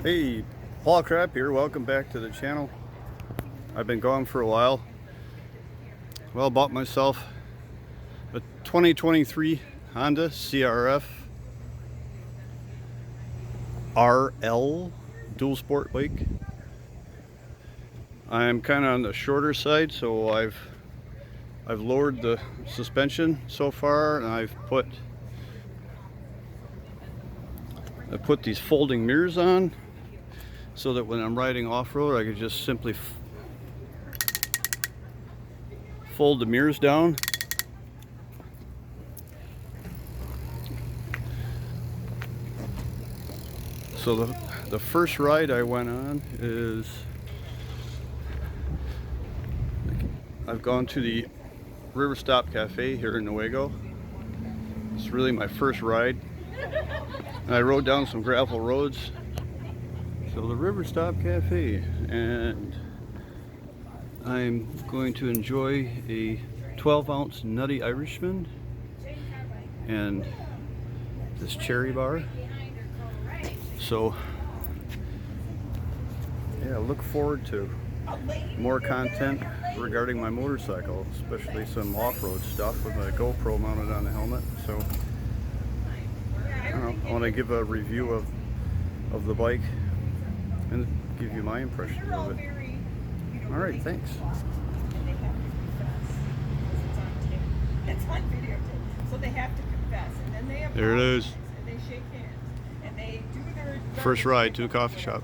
Hey, Paul Crap here. Welcome back to the channel. I've been gone for a while. Well, bought myself a 2023 Honda CRF RL dual sport bike. I'm kind of on the shorter side, so I've lowered the suspension so far, and I put these folding mirrors on, so that when I'm riding off-road I could just simply fold the mirrors down. So the first ride I went on is I've gone to the River Stop Cafe here in Newaygo. It's really my first ride. And I rode down some gravel roads. So the River Stop Cafe, and I'm going to enjoy a 12-ounce Nutty Irishman and this cherry bar. So yeah, look forward to more content regarding my motorcycle, especially some off-road stuff with my GoPro mounted on the helmet. So I don't know, I want to give a review of the bike and give you my impression of it. All right, thanks. It's on video, so they have to confess, and then they There it is. and they shake hands, and they do their First ride to the coffee shop.